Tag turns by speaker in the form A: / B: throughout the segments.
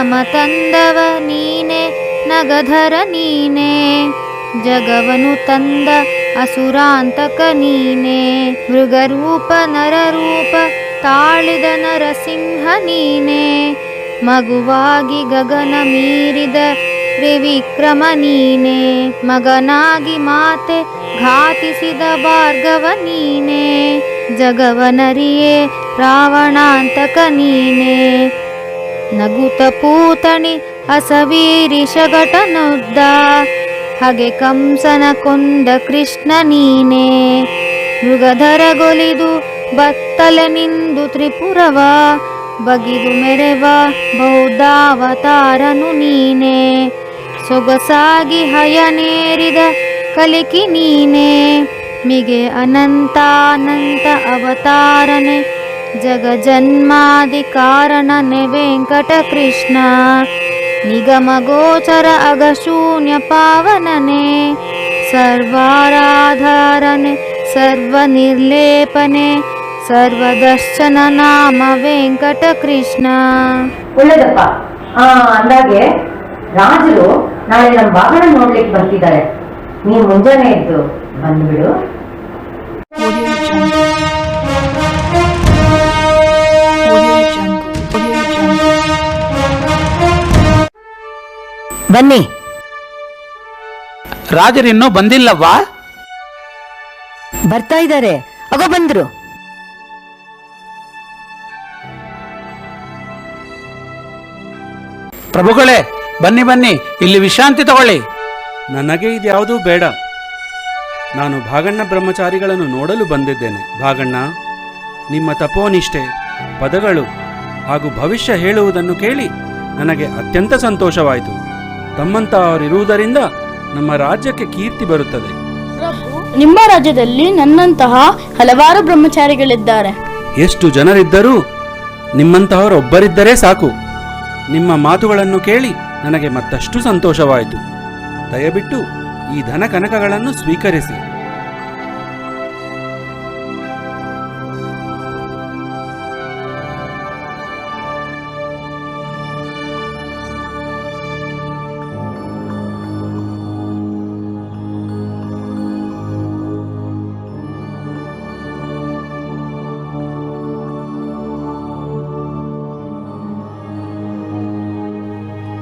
A: ನಿಗಮ ತಂದವ ನೀನೆ ನಗಧರ ನೀನೆ, ಜಗವನು ತಂದ ಅಸುರಾಂತಕ ನೀನೆ, ಮೃಗರೂಪ ನರರೂಪ ತಾಳಿದ ನರಸಿಂಹ ನೀನೆ, ಮಗುವಾಗಿ ಗಗನ ಮೀರಿದ ತ್ರಿವಿಕ್ರಮ ನೀನೆ, ಮಗನಾಗಿ ಮಾತೆ ಘಾತಿಸಿದ ಭಾರ್ಗವ ನೀನೆ, ಜಗವನರಿಯೇ ರಾವಣಾಂತಕ ನೀನೆ, ನಗುತ ಪೂತಣಿ ಅಸವೀರಿಷ ಘಟನೊದ್ದ, ಹಗೆ ಕಂಸನ ಕೊಂದ ಕೃಷ್ಣ ನೀನೆ, ಮೃಗಧರಗೊಲಿದು ಬತ್ತಲೆನಿಂದು ತ್ರಿಪುರವ ಬಗಿದು ಮೆರೆವ ಬೌದ್ಧಾವತಾರನು ನೀನೆ, ಸೊಗಸಾಗಿ ಹಯನೇರಿದ ಕಲಿಕಿ ನೀನೆ, ಮಿಗೆ ಅನಂತಾನಂತ ಅವತಾರನೆ, ಜಗಜನ್ಮಾದಿ ಕಾರಣನೆ ವೆಂಕಟ ಕೃಷ್ಣ, ನಿಗಮ ಗೋಚರ ಅಗಶೂನ್ಯ ಪಾವನನೆ, ಸರ್ವಾರಾಧಾರನೆ ಸರ್ವ ನಿರ್ಲೇಪನೆ, ಸರ್ವದರ್ಶನ ನಾಮ ವೆಂಕಟ ಕೃಷ್ಣ.
B: ಒಳ್ಳೇದಪ್ಪ. ಅಂದಾಗೆ ರಾಜರು ನಾಳೆ ನಮ್ಮ ವಾಹನ ನೋಡ್ಲಿಕ್ಕೆ ಬರ್ತಿದ್ದಾರೆ. ನೀನ್ ಮುಂಜಾನೆ ಎದ್ದು ಬಂದ್ಬಿಡು. ಬನ್ನಿ.
C: ರಾಜರಿನ್ನೂ ಬಂದಿಲ್ಲವ್ವಾ?
B: ಬರ್ತಾ ಇದ್ದಾರೆ. ಅಗೋ ಬಂದ್ರು.
C: ಪ್ರಭುಗಳೇ ಬನ್ನಿ ಬನ್ನಿ, ಇಲ್ಲಿ ವಿಶ್ರಾಂತಿ ತಗೊಳ್ಳಿ.
D: ನನಗೆ ಇದ್ಯಾವುದೂ ಬೇಡ. ನಾನು ಭಾಗಣ್ಣ ಬ್ರಹ್ಮಚಾರಿಗಳನ್ನು ನೋಡಲು ಬಂದಿದ್ದೇನೆ. ಭಾಗಣ್ಣ, ನಿಮ್ಮ ತಪೋನಿಷ್ಠೆ, ಪದಗಳು ಹಾಗೂ ಭವಿಷ್ಯ ಹೇಳುವುದನ್ನು ಕೇಳಿ ನನಗೆ ಅತ್ಯಂತ ಸಂತೋಷವಾಯಿತು. ತಮ್ಮಂತಹವರಿರುವುದರಿಂದ ನಮ್ಮ ರಾಜ್ಯಕ್ಕೆ ಕೀರ್ತಿ ಬರುತ್ತದೆ.
E: ನಿಮ್ಮ ರಾಜ್ಯದಲ್ಲಿ ನನ್ನಂತಹ ಹಲವಾರು ಬ್ರಹ್ಮಚಾರಿಗಳಿದ್ದಾರೆ.
D: ಎಷ್ಟು ಜನರಿದ್ದರೂ ನಿಮ್ಮಂತಹವರೊಬ್ಬರಿದ್ದರೆ ಸಾಕು. ನಿಮ್ಮ ಮಾತುಗಳನ್ನು ಕೇಳಿ ನನಗೆ ಮತ್ತಷ್ಟು ಸಂತೋಷವಾಯಿತು. ದಯವಿಟ್ಟು ಈ ಧನ ಕನಕಗಳನ್ನು ಸ್ವೀಕರಿಸಿ.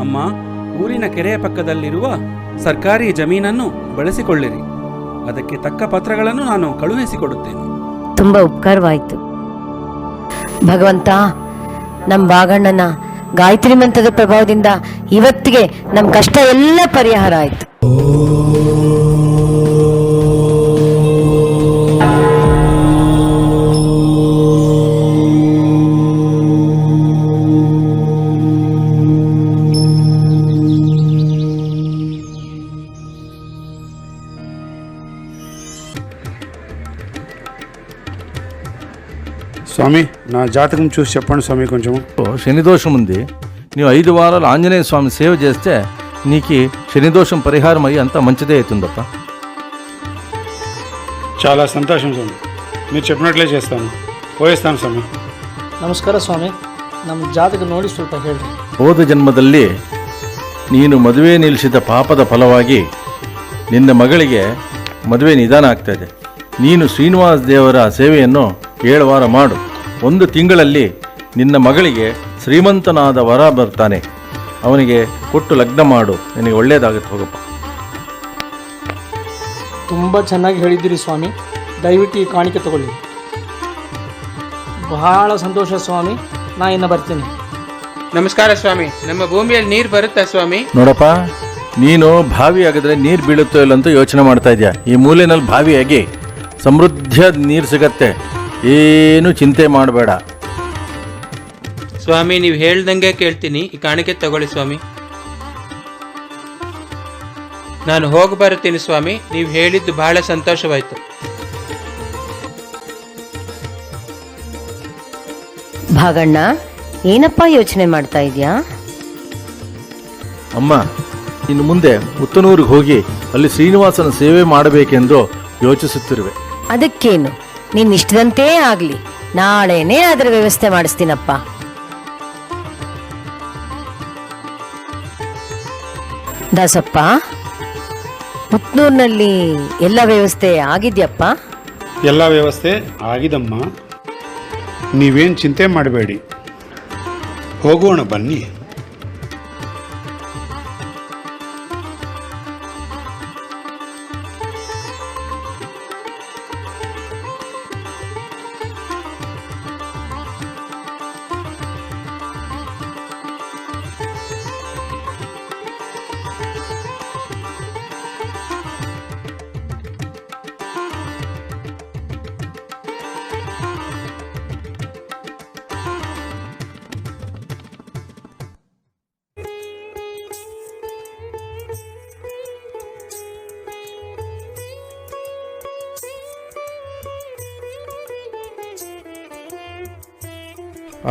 D: ಅಮ್ಮ, ಊರಿನ ಕೆರೆಯ ಪಕ್ಕದಲ್ಲಿರುವ ಸರ್ಕಾರಿ ಜಮೀನನ್ನು ಬಳಸಿಕೊಳ್ಳಿರಿ. ಅದಕ್ಕೆ ತಕ್ಕ ಪತ್ರಗಳನ್ನು ನಾನು ಕಳುಹಿಸಿಕೊಡುತ್ತೇನೆ.
B: ತುಂಬಾ ಉಪಕಾರವಾಯಿತು ಭಗವಂತ. ನಮ್ಮ ಭಾಗಣ್ಣನ ಗಾಯತ್ರಿ ಮಂತ್ರದ ಪ್ರಭಾವದಿಂದ ಇವತ್ತಿಗೆ ನಮ್ಮ ಕಷ್ಟ ಎಲ್ಲ ಪರಿಹಾರ ಆಯಿತು.
F: స్వామి, నా జాతకం చూసి చెప్పండి స్వామి కొంచెం.
G: శనిదోషం ఉంది. నీవు 5 వారాలు ఆంజనేయ స్వామి సేవ చేస్తే నీకు శనిదోషం పరిహారం అయ్యి అంతా మంచిదే అవుతుందప్ప.
F: చాలా సంతోషం స్వామి, మీరు చెప్పినట్లే చేస్తాను. పోయిస్తాను స్వామి.
H: ನಮಸ್ಕಾರ ಸ್ವಾಮಿ, ನಮ್ಮ ಜಾತಕ ನೋಡಿ ಸ್ವಲ್ಪ ಹೇಳ್ರಿ.
G: ಹೋದ ಜನ್ಮದಲ್ಲಿ ನೀನು ಮದುವೆ ನಿಲ್ಲಿಸಿದ ಪಾಪದ ಫಲವಾಗಿ ನಿನ್ನ ಮಗಳಿಗೆ ಮದುವೆ ನಿಧಾನ ಆಗ್ತಾ ಇದೆ. ನೀನು ಶ್ರೀನಿವಾಸ ದೇವರ ಸೇವೆಯನ್ನು 7 ವಾರ ಮಾಡು. 1 ತಿಂಗಳಲ್ಲಿ ನಿನ್ನ ಮಗಳಿಗೆ ಶ್ರೀಮಂತನಾದ ವರ ಬರ್ತಾನೆ. ಅವನಿಗೆ ಕೊಟ್ಟು ಲಗ್ನ ಮಾಡು, ನಿನಗೆ ಒಳ್ಳೆಯದಾಗುತ್ತೆ. ಹೋಗಪ್ಪ.
H: ತುಂಬ ಚೆನ್ನಾಗಿ ಹೇಳಿದ್ದೀರಿ ಸ್ವಾಮಿ. ದಯವಿಟ್ಟು ಈ ಕಾಣಿಕೆ ತಗೊಳ್ಳಿ. ಬಹಳ ಸಂತೋಷ ಸ್ವಾಮಿ. ನಾ ಇನ್ನು ಬರ್ತೀನಿ.
C: ನಮಸ್ಕಾರ ಸ್ವಾಮಿ. ನಮ್ಮ ಭೂಮಿಯಲ್ಲಿ ನೀರು ಬರುತ್ತಾ ಸ್ವಾಮಿ?
G: ನೋಡಪ್ಪ, ನೀನು ಬಾವಿ ಆಗಿದ್ರೆ ನೀರು ಬೀಳುತ್ತೋ ಇಲ್ಲ ಅಂತ ಯೋಚನೆ ಮಾಡ್ತಾ ಇದೆಯಾ. ಈ ಮೂಲೆಯಲ್ಲಿ ಬಾವಿಯಾಗಿ ಸಮೃದ್ಧ ನೀರು ಸಿಗತ್ತೆ, ಏನು ಚಿಂತೆ ಮಾಡಬೇಡ.
C: ಸ್ವಾಮಿ, ನೀವು ಹೇಳ್ದಂಗೆ ಕೇಳ್ತೀನಿ. ಈ ಕಾಣಿಕೆ ತಗೊಳ್ಳಿ ಸ್ವಾಮಿ. ನಾನು ಹೋಗಿ ಬರುತ್ತೀನಿ ಸ್ವಾಮಿ. ನೀವು ಹೇಳಿದ್ದು ಬಹಳ ಸಂತೋಷವಾಯಿತು.
B: ಭಾಗಣ್ಣ, ಏನಪ್ಪ ಯೋಚನೆ ಮಾಡ್ತಾ ಇದೆಯಾ?
G: ಅಮ್ಮ, ಇನ್ನು ಮುಂದೆ ಮುತ್ತನೂರಿಗೆ ಹೋಗಿ ಅಲ್ಲಿ ಶ್ರೀನಿವಾಸನ ಸೇವೆ ಮಾಡಬೇಕೆಂದು ಯೋಚಿಸುತ್ತಿರುವೆ.
B: ಅದಕ್ಕೇನು, ನೀನ್ ಇಷ್ಟದಂತೆ ಆಗ್ಲಿ. ನಾಳೆನೇ ಅದರ ವ್ಯವಸ್ಥೆ ಮಾಡಿಸ್ತೀನಪ್ಪ. ದಾಸಪ್ಪ, ಪುತ್ನೂರಿನಲ್ಲಿ ಎಲ್ಲ ವ್ಯವಸ್ಥೆ ಆಗಿದ್ಯಪ್ಪ?
F: ಎಲ್ಲ ವ್ಯವಸ್ಥೆ ಆಗಿದಮ್ಮ, ನೀವೇನು ಚಿಂತೆ ಮಾಡಬೇಡಿ. ಹೋಗೋಣ ಬನ್ನಿ.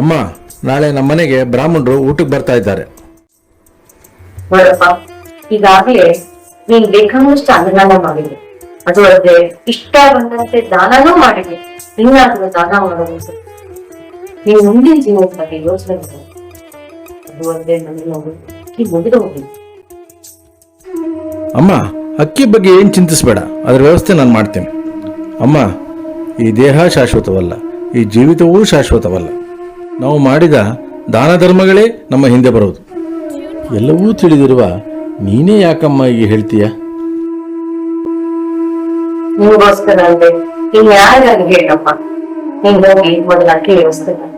G: ಅಮ್ಮ, ನಾಳೆ ನಮ್ಮನೆಗೆ ಬ್ರಾಹ್ಮಣರು ಊಟಕ್ಕೆ ಬರ್ತಾ ಇದ್ದಾರೆ.
I: ನೋಡಪ್ಪ, ಈಗಾಗಲೇ ನೀನ್ ಬೇಕಾದಷ್ಟು ಅನ್ನದಾನ ಮಾಡಿದ್ವಿ, ಅದು ಅಲ್ಲದೆ ಇಷ್ಟ ಬಂದಂತೆ ದಾನನೂ ಮಾಡಿದ್ವಿ. ಇನ್ನಾದ್ರೂ ದಾನ ಮಾಡೋದು ನೀವು ಮುಂದಿನ ಜೀವನದ ಬಗ್ಗೆ ಯೋಚನೆ ಮಾಡಿ. ಅದು ಅಲ್ಲದೆ ನನಗೆ ಮುಗಿದು ಹೋಗಿ.
G: ಅಮ್ಮ, ಅಕ್ಕಿ ಬಗ್ಗೆ ಏನು ಚಿಂತಿಸಬೇಡ, ಅದರ ವ್ಯವಸ್ಥೆ ನಾನು ಮಾಡ್ತೇನೆ. ಅಮ್ಮ, ಈ ದೇಹ ಶಾಶ್ವತವಲ್ಲ, ಈ ಜೀವಿತವೂ ಶಾಶ್ವತವಲ್ಲ. ನಾವು ಮಾಡಿದ ದಾನ ಧರ್ಮಗಳೇ ನಮ್ಮ ಹಿಂದೆ ಬರೋದು. ಎಲ್ಲವೂ ತಿಳಿದಿರುವ ನೀನೇ ಯಾಕಮ್ಮ ಈಗ ಹೇಳ್ತೀಯ?
I: ನಿಮ್ಗೋಸ್ಕರ ಅಂದ್ರೆ ಇನ್ಯಾರು ಹೇಳಪ್ಪ. ನೀನ್ ಹೋಗಿ ಮೊದಲ ಅಕ್ಕಿ ವ್ಯವಸ್ಥೆ ಮಾಡಿ.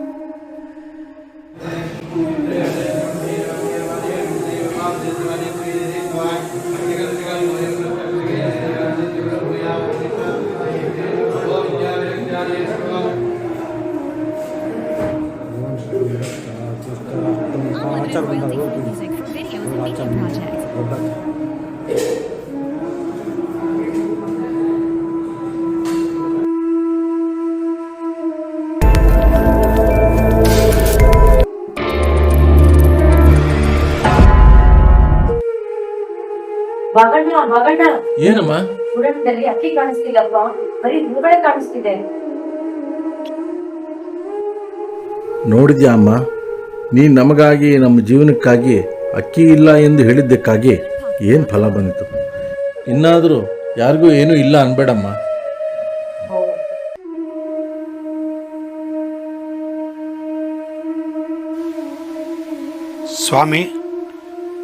G: ಏನಮ್ಮ?
I: ಉಡಂದಲ್ಲಿ ಅಕ್ಕಿ ಕಾಣಿಸ್ತಿಲ್ಲಪ್ಪ, ಬರೀ ಹೂಗಳೇ ಕಾಣಿಸ್ತಿದೆ.
G: ನೋಡಿದ್ಯಾ ಅಮ್ಮ, ನೀನು ನಮಗಾಗಿ, ನಮ್ಮ ಜೀವನಕ್ಕಾಗಿ ಅಕ್ಕಿ ಇಲ್ಲ ಎಂದು ಹೇಳಿದ್ದಕ್ಕಾಗಿ ಏನು ಫಲ ಬಂದಿತು? ಇನ್ನಾದರೂ ಯಾರಿಗೂ ಏನೂ ಇಲ್ಲ ಅನ್ಬೇಡಮ್ಮ.
F: ಸ್ವಾಮಿ,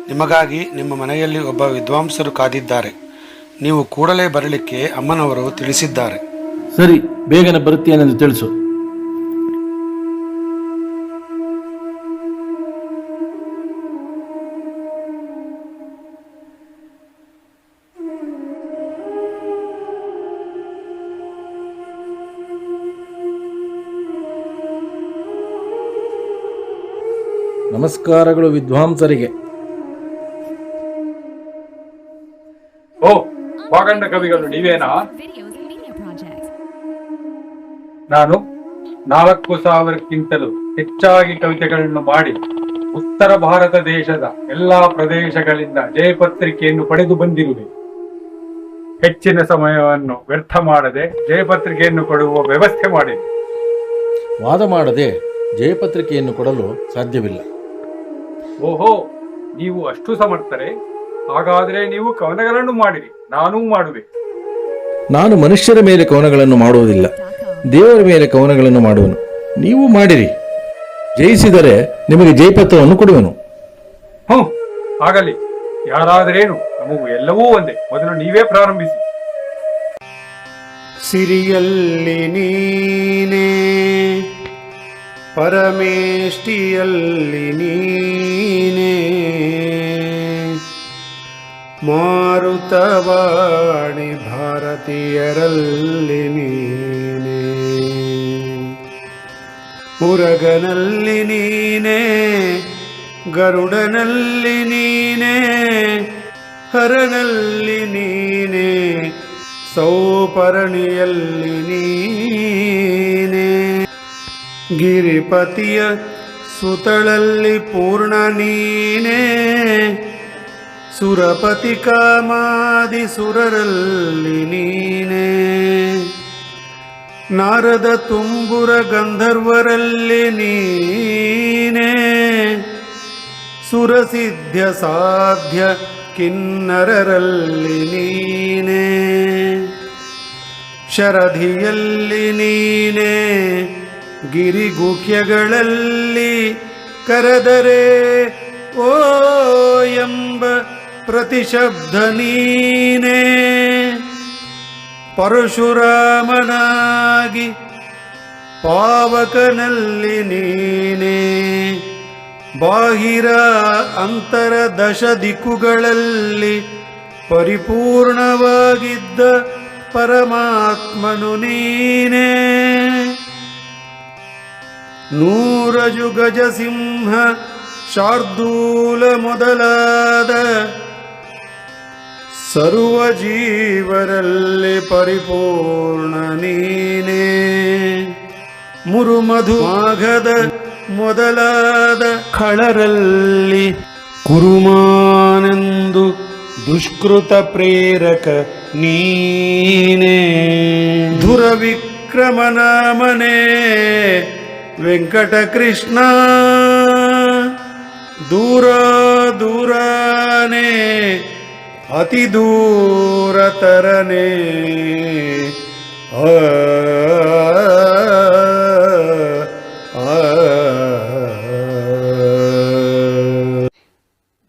F: ನಿಮಗಾಗಿ ನಿಮ್ಮ ಮನೆಯಲ್ಲಿ ಒಬ್ಬ ವಿದ್ವಾಂಸರು ಕಾದಿದ್ದಾರೆ. ನೀವು ಕೂಡಲೇ ಬರಲಿಕ್ಕೆ ಅಮ್ಮನವರು ತಿಳಿಸಿದ್ದಾರೆ.
G: ಸರಿ, ಬೇಗನೆ ಬರುತ್ತೇನೆಂದು ತಿಳಿಸು. ನಮಸ್ಕಾರಗಳು ವಿದ್ವಾಂಸರಿಗೆ.
J: ಓ, ವಾಗಂಡ ಕವಿಗಳು ನೀವೇನಾ? ನಾನು 4,000ಕ್ಕಿಂತಲೂ ಹೆಚ್ಚಾಗಿ ಕವಿತೆಗಳನ್ನು ಮಾಡಿ ಉತ್ತರ ಭಾರತ ದೇಶದ ಎಲ್ಲಾ ಪ್ರದೇಶಗಳಿಂದ ಜಯಪತ್ರಿಕೆಯನ್ನು ಪಡೆದು ಬಂದಿರುವೆ. ಹೆಚ್ಚಿನ ಸಮಯವನ್ನು ವ್ಯರ್ಥ ಮಾಡದೆ ಜಯಪತ್ರಿಕೆಯನ್ನು ಕೊಡುವ ವ್ಯವಸ್ಥೆ ಮಾಡಿದೆ.
G: ವಾದ ಮಾಡದೆ ಜಯಪತ್ರಿಕೆಯನ್ನು ಕೊಡಲು ಸಾಧ್ಯವಿಲ್ಲ.
J: ಓಹೋ, ನೀವು ಅಷ್ಟು ಸಮರ್ಥರೆ? ಹಾಗಾದರೆ ನೀವು ಕವನಗಳನ್ನು ಮಾಡಿರಿ, ನಾನೂ ಮಾಡುವೆ.
G: ನಾನು ಮನುಷ್ಯರ ಮೇಲೆ ಕವನಗಳನ್ನು ಮಾಡುವುದಿಲ್ಲ, ದೇವರ ಮೇಲೆ ಕವನಗಳನ್ನು ಮಾಡುವನು. ನೀವು ಮಾಡಿರಿ, ಜಯಿಸಿದರೆ ನಿಮಗೆ ಜಯಪತ್ರವನ್ನು ಕೊಡುವೆನು.
J: ಆಗಲಿ, ಯಾರಾದರೇನು, ನಮಗೂ ಎಲ್ಲವೂ ಒಂದೇ. ಮೊದಲು ನೀವೇ ಪ್ರಾರಂಭಿಸಿ.
F: ಸಿರಿಯಲ್ಲಿ ನೀನೇ, ಪರಮೇಷ್ಠಿಯಲ್ಲಿ ನೀನೇ, ಮಾರುತವಾಣಿ ಭಾರತೀಯರಲ್ಲಿ ನೀನೇ, ಮುರಗನಲ್ಲಿ ನೀನೇ, ಗರುಡನಲ್ಲಿ ನೀನೇ, ಹರನಲ್ಲಿ ನೀನೇ, ಸೌಪರ್ಣಿಯಲ್ಲಿ ನೀನೇ, ಗಿರಿಪತಿಯ ಸುತಳಲ್ಲಿ ಪೂರ್ಣ ನೀನೇ, ಸುರಪತಿ ಕಾಮಾದಿ ಸುರರಲ್ಲಿ ನೀನೇ, ನಾರದ ತುಂಬುರ ಗಂಧರ್ವರಲ್ಲಿ ನೀನೇ, ಸುರಸಿದ್ಧ ಸಾಧ್ಯ ಕಿನ್ನರರಲ್ಲಿ ನೀನೇ, ಶರಧಿಯಲ್ಲಿ ನೀನೇ, ಗಿರಿಗುಖ್ಯಗಳಲ್ಲಿ ಕರೆದರೆ ಓ ಎಂಬ ಪ್ರತಿಶಬ್ದ ನೀನೇ, ಪರಶುರಾಮನಾಗಿ ಪಾವಕನಲ್ಲಿ ನೀನೇ, ಬಾಹಿರ ಅಂತರ ದಶ ದಿಕ್ಕುಗಳಲ್ಲಿ ಪರಿಪೂರ್ಣವಾಗಿದ್ದ ಪರಮಾತ್ಮನು ನೀನೇ, ನೂರಜುಗಜ ಸಿಂಹ ಶಾರ್ದೂಲ ಮೊದಲಾದ ಸರ್ವ ಜೀವರಲ್ಲಿ ಪರಿಪೂರ್ಣ ನೀನೇ, ಮುರುಮಧು ಮಾಘದ ಮೊದಲಾದ ಖಳರಲ್ಲಿ ಕುರುಮಾನೆಂದು ದುಷ್ಕೃತ ಪ್ರೇರಕ ನೀನೇ, ಧುರವಿಕ್ರಮನಾಮನೇ ವೆಂಕಟಕೃಷ್ಣ, ದೂರ ದೂರನೇ ಅತಿ ದೂರತರನೇ,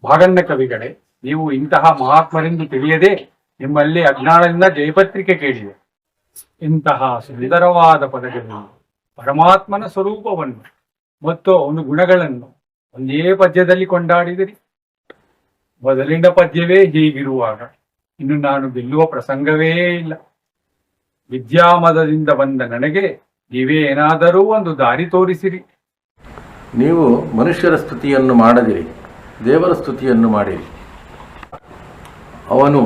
J: ಭಾಗಣ್ಣ ಕವಿಗಳೇ, ನೀವು ಇಂತಹ ಮಹಾತ್ಮರೆಂದು ತಿಳಿಯದೆ ನಿಮ್ಮಲ್ಲಿ ಅಜ್ಞಾನದಿಂದ ಜಯಪತ್ರಿಕೆ ಕೇಳಿದೆ. ಇಂತಹ ಸುಂದರವಾದ ಪದಗಳನ್ನು, ಪರಮಾತ್ಮನ ಸ್ವರೂಪವನ್ನು ಮತ್ತು ಅವನ ಗುಣಗಳನ್ನು ಒಂದೇ ಪದ್ಯದಲ್ಲಿ ಕೊಂಡಾಡಿದಿರಿ. ಮೊದಲಿನ ಪದ್ಯವೇ ಹೀಗಿರುವಾಗ ಇನ್ನು ನಾನು ಗೆಲ್ಲುವ ಪ್ರಸಂಗವೇ ಇಲ್ಲ. ವಿದ್ಯಾಮದದಿಂದ ಬಂದ ನನಗೆ ನೀವೇ ಏನಾದರೂ ಒಂದು ದಾರಿ ತೋರಿಸಿರಿ.
G: ನೀವು ಮನುಷ್ಯರ ಸ್ತುತಿಯನ್ನು ಮಾಡದಿರಿ, ದೇವರ ಸ್ತುತಿಯನ್ನು ಮಾಡಿರಿ. ಅವನು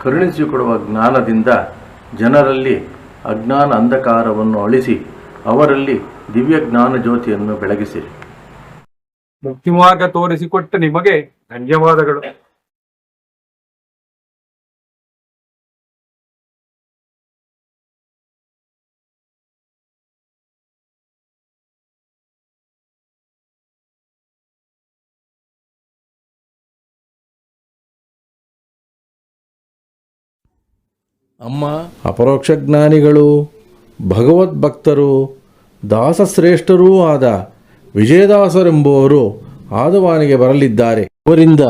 G: ಕರುಣಿಸಿಕೊಡುವ ಜ್ಞಾನದಿಂದ ಜನರಲ್ಲಿ ಅಜ್ಞಾನ ಅಂಧಕಾರವನ್ನು ಅಳಿಸಿ ಅವರಲ್ಲಿ ದಿವ್ಯ ಜ್ಞಾನ ಜ್ಯೋತಿಯನ್ನು ಬೆಳಗಿಸಿರಿ.
J: ಮುಕ್ತಿ ಮಾರ್ಗ ತೋರಿಸಿಕೊಟ್ಟ ನಿಮಗೆ ಧನ್ಯವಾದಗಳು.
G: ಅಮ್ಮ, ಅಪರೋಕ್ಷ ಜ್ಞಾನಿಗಳು, ಭಗವದ್ಭಕ್ತರು, ದಾಸಶ್ರೇಷ್ಠರೂ ಆದ ವಿಜಯದಾಸರೆಂಬುವರು ಆದವಾನಿಗೆ ಬರಲಿದ್ದಾರೆ. ಅವರಿಂದ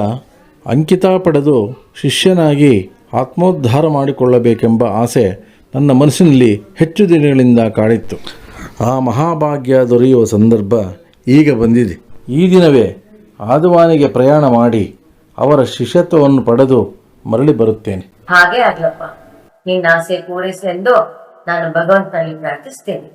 G: ಅಂಕಿತ ಪಡೆದು ಶಿಷ್ಯನಾಗಿ ಆತ್ಮೋದ್ಧಾರ ಮಾಡಿಕೊಳ್ಳಬೇಕೆಂಬ ಆಸೆ ನನ್ನ ಮನಸ್ಸಿನಲ್ಲಿ ಹೆಚ್ಚು ದಿನಗಳಿಂದ ಕಾಡಿತ್ತು. ಆ ಮಹಾಭಾಗ್ಯ ದೊರೆಯುವ ಸಂದರ್ಭ ಈಗ ಬಂದಿದೆ. ಈ ದಿನವೇ ಆದವಾನಿಗೆ ಪ್ರಯಾಣ ಮಾಡಿ ಅವರ ಶಿಷ್ಯತ್ವವನ್ನು ಪಡೆದು ಮರಳಿ ಬರುತ್ತೇನೆ.
I: ಹಾಗೆ ಆಗ್ಲಪ್ಪ, ನಿನ್ನ ಆಸೆ ಪೂರೈಸೆಂದು ನಾನು ಭಗವಂತನಲ್ಲಿ ಪ್ರಾರ್ಥಿಸ್ತೇನೆ.